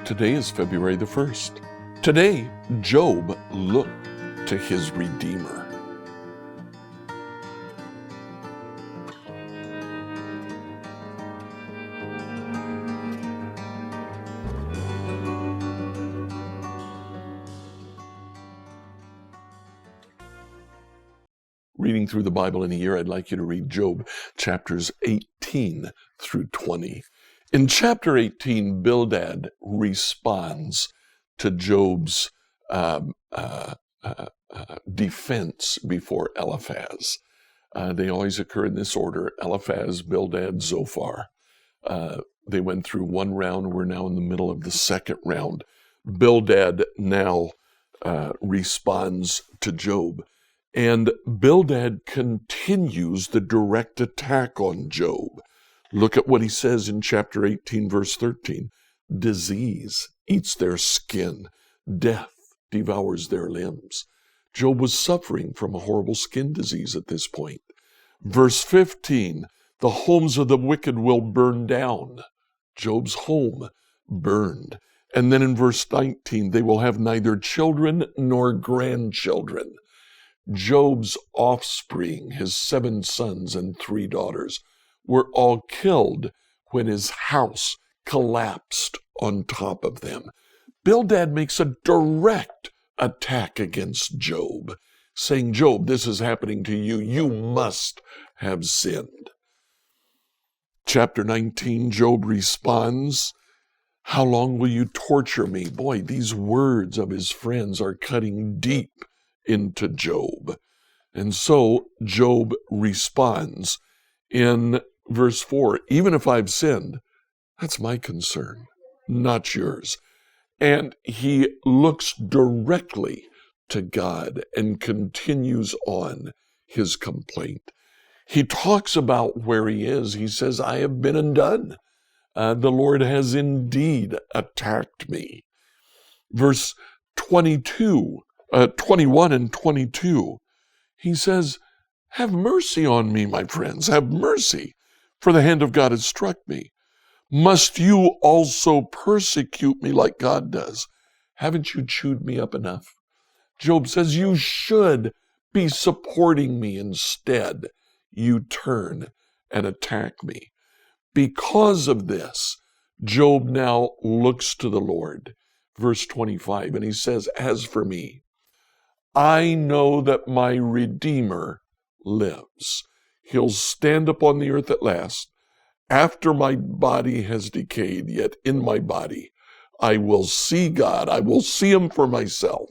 Today is February the 1st. Today, Job looked to his Redeemer. Reading through the Bible in a year, I'd like you to read Job chapters 18 through 20. In chapter 18, Bildad responds to Job's defense before Eliphaz. They always occur in this order: Eliphaz, Bildad, Zophar. They went through one round. We're now in the middle of the second round. Bildad now responds to Job. And Bildad continues the direct attack on Job. Look at what he says in chapter 18, verse 13. Disease eats their skin. Death devours their limbs. Job was suffering from a horrible skin disease at this point. Verse 15, the homes of the wicked will burn down. Job's home burned. And then in verse 19, they will have neither children nor grandchildren. Job's offspring, his 7 sons and 3 daughters, were all killed when his house collapsed on top of them. Bildad makes a direct attack against Job, saying, Job, this is happening to you. You must have sinned. Chapter 19, Job responds, how long will you torture me? Boy, these words of his friends are cutting deep into Job. And so Job responds in verse 4, even if I've sinned, that's my concern, not yours. And he looks directly to God and continues on his complaint. He talks about where he is. He says, I have been undone. The Lord has indeed attacked me. Verse 21 and 22, he says, have mercy on me, my friends, have mercy, for the hand of God has struck me. Must you also persecute me like God does? Haven't you chewed me up enough? Job says, you should be supporting me. Instead, you turn and attack me. Because of this, Job now looks to the Lord. Verse 25, and he says, as for me, I know that my Redeemer lives. He'll stand upon the earth at last. After my body has decayed, yet in my body, I will see God. I will see him for myself.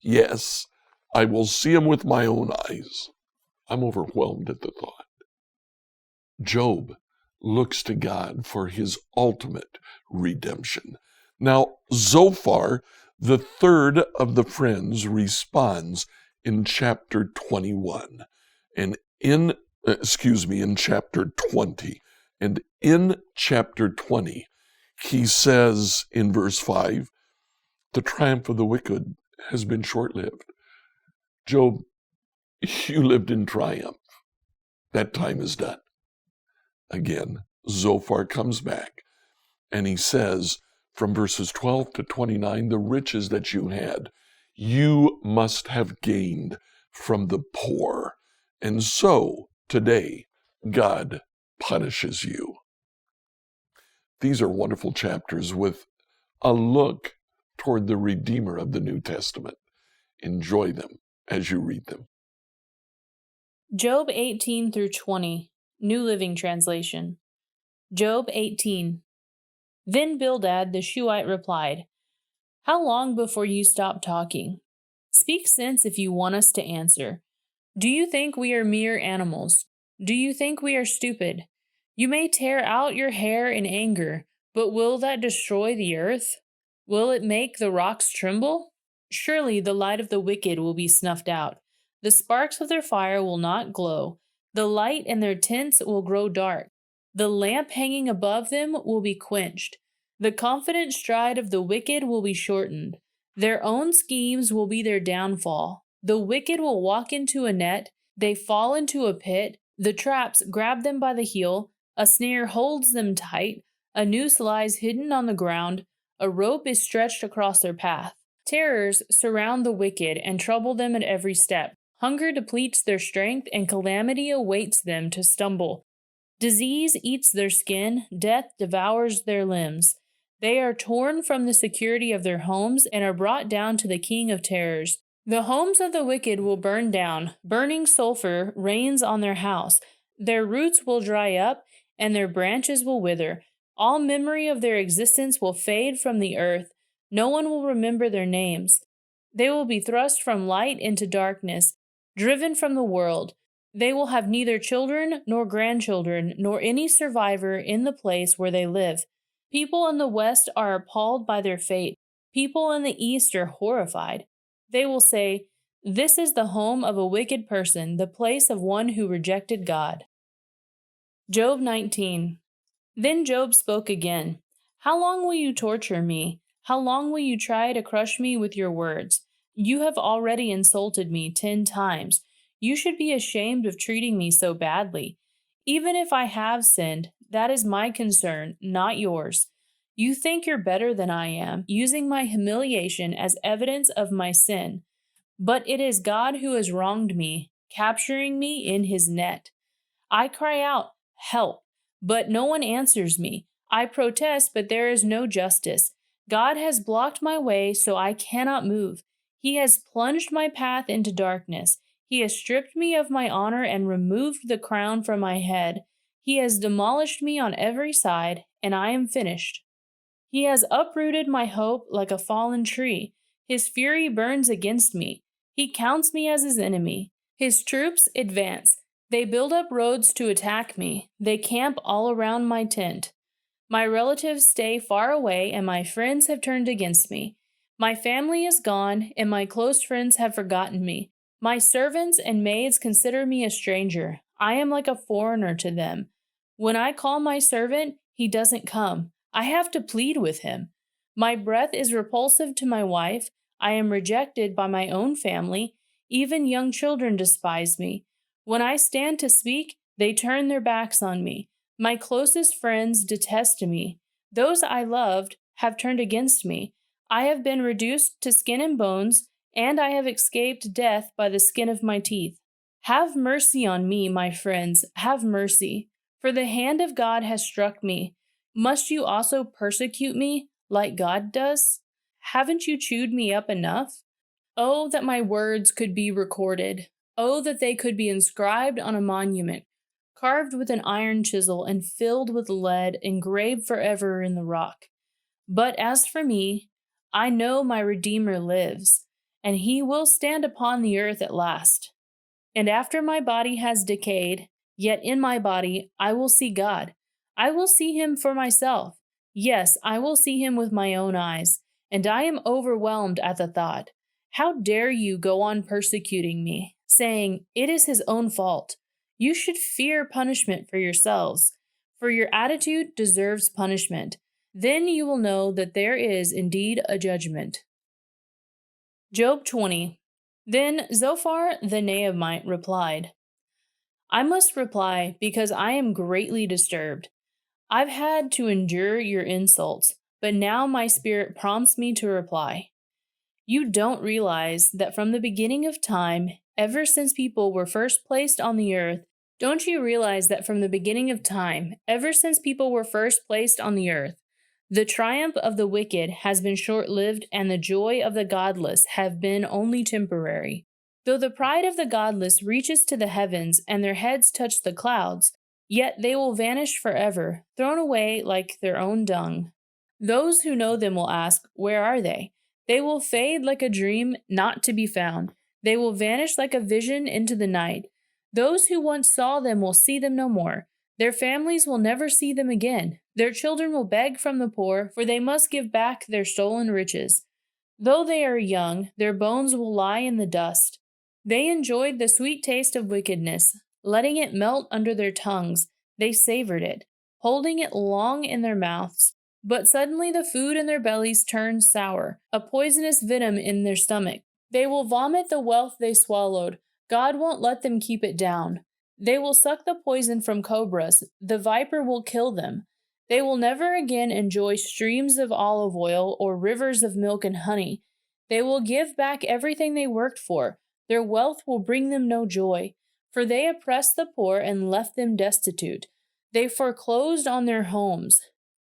Yes, I will see him with my own eyes. I'm overwhelmed at the thought. Job looks to God for his ultimate redemption. Now, Zophar, the third of the friends, responds in chapter 21, and in chapter 20. And in chapter 20, he says in verse 5, the triumph of the wicked has been short-lived. Job, you lived in triumph. That time is done. Again, Zophar comes back, and he says, from verses 12 to 29, the riches that you had, you must have gained from the poor. And so, today, God punishes you. These are wonderful chapters with a look toward the Redeemer of the New Testament. Enjoy them as you read them. Job 18 through 20, New Living Translation. Job 18. Then Bildad the Shuhite replied, how long before you stop talking? Speak sense if you want us to answer. Do you think we are mere animals? Do you think we are stupid? You may tear out your hair in anger, but will that destroy the earth? Will it make the rocks tremble? Surely the light of the wicked will be snuffed out. The sparks of their fire will not glow. The light in their tents will grow dark. The lamp hanging above them will be quenched. The confident stride of the wicked will be shortened. Their own schemes will be their downfall. The wicked will walk into a net. They fall into a pit, the traps grab them by the heel, a snare holds them tight, a noose lies hidden on the ground, a rope is stretched across their path. Terrors surround the wicked and trouble them at every step. Hunger depletes their strength, and calamity awaits them to stumble. Disease eats their skin, death devours their limbs. They are torn from the security of their homes and are brought down to the king of terrors. The homes of the wicked will burn down. Burning sulfur rains on their house. Their roots will dry up, and their branches will wither. All memory of their existence will fade from the earth. No one will remember their names. They will be thrust from light into darkness, driven from the world. They will have neither children nor grandchildren, nor any survivor in the place where they live. People in the west are appalled by their fate. People in the east are horrified. They will say, "This is the home of a wicked person, the place of one who rejected God." Job 19. Then Job spoke again. "How long will you torture me? How long will you try to crush me with your words? You have already insulted me 10 times. You should be ashamed of treating me so badly. Even if I have sinned, that is my concern, not yours. You think you're better than I am, using my humiliation as evidence of my sin. But it is God who has wronged me, capturing me in his net. I cry out, 'Help!' but no one answers me. I protest, but there is no justice. God has blocked my way, so I cannot move. He has plunged my path into darkness. He has stripped me of my honor and removed the crown from my head. He has demolished me on every side, and I am finished. He has uprooted my hope like a fallen tree. His fury burns against me. He counts me as his enemy. His troops advance. They build up roads to attack me. They camp all around my tent. My relatives stay far away, and my friends have turned against me. My family is gone, and my close friends have forgotten me. My servants and maids consider me a stranger. I am like a foreigner to them. When I call my servant, he doesn't come. I have to plead with him. My breath is repulsive to my wife. I am rejected by my own family. Even young children despise me. When I stand to speak, they turn their backs on me. My closest friends detest me. Those I loved have turned against me. I have been reduced to skin and bones, and I have escaped death by the skin of my teeth. Have mercy on me, my friends, have mercy, for the hand of God has struck me. Must you also persecute me like God does? Haven't you chewed me up enough? Oh, that my words could be recorded. Oh, that they could be inscribed on a monument, carved with an iron chisel and filled with lead, engraved forever in the rock. But as for me, I know my Redeemer lives, and he will stand upon the earth at last. And after my body has decayed, yet in my body I will see God. I will see him for myself. Yes, I will see him with my own eyes, and I am overwhelmed at the thought. How dare you go on persecuting me, saying, 'It is his own fault'? You should fear punishment for yourselves, for your attitude deserves punishment. Then you will know that there is indeed a judgment. Job 20. Then Zophar the Naamite replied, I must reply because I am greatly disturbed. I've had to endure your insults, but now my spirit prompts me to reply. You don't realize that from the beginning of time, ever since people were first placed on the earth, don't you realize that from the beginning of time, ever since people were first placed on the earth, the triumph of the wicked has been short-lived and the joy of the godless have been only temporary. Though the pride of the godless reaches to the heavens and their heads touch the clouds, yet they will vanish forever, thrown away like their own dung. Those who know them will ask, where are they? They will fade like a dream not to be found. They will vanish like a vision into the night. Those who once saw them will see them no more. Their families will never see them again. Their children will beg from the poor, for they must give back their stolen riches. Though they are young, their bones will lie in the dust. They enjoyed the sweet taste of wickedness. Letting it melt under their tongues, they savored it, holding it long in their mouths. But suddenly the food in their bellies turns sour, a poisonous venom in their stomach. They will vomit the wealth they swallowed, God won't let them keep it down. They will suck the poison from cobras. The viper will kill them. They will never again enjoy streams of olive oil or rivers of milk and honey. They will give back everything they worked for. Their wealth will bring them no joy, for they oppressed the poor and left them destitute. They foreclosed on their homes.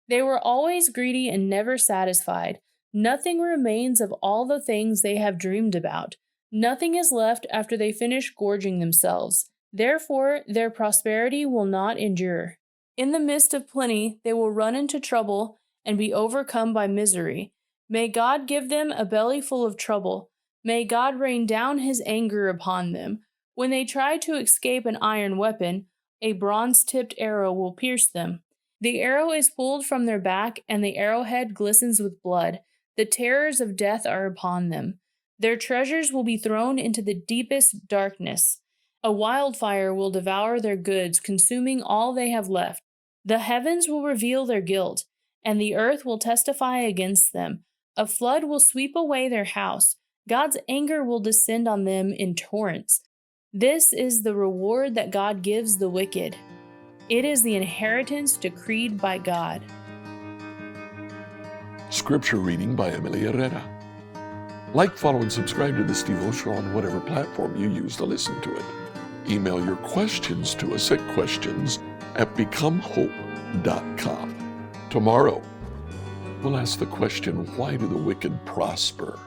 They were always greedy and never satisfied. Nothing remains of all the things they have dreamed about. Nothing is left after they finish gorging themselves. Therefore, their prosperity will not endure. In the midst of plenty, they will run into trouble and be overcome by misery. May God give them a belly full of trouble. May God rain down his anger upon them. When they try to escape an iron weapon, a bronze-tipped arrow will pierce them. The arrow is pulled from their back, and the arrowhead glistens with blood. The terrors of death are upon them. Their treasures will be thrown into the deepest darkness. A wildfire will devour their goods, consuming all they have left. The heavens will reveal their guilt, and the earth will testify against them. A flood will sweep away their house. God's anger will descend on them in torrents. This is the reward that God gives the wicked. It is the inheritance decreed by God. Scripture reading by Emily Herrera. Like, follow, and subscribe to this devotional on whatever platform you use to listen to it. Email your questions to us at questions@becomehope.com. Tomorrow, we'll ask the question, why do the wicked prosper?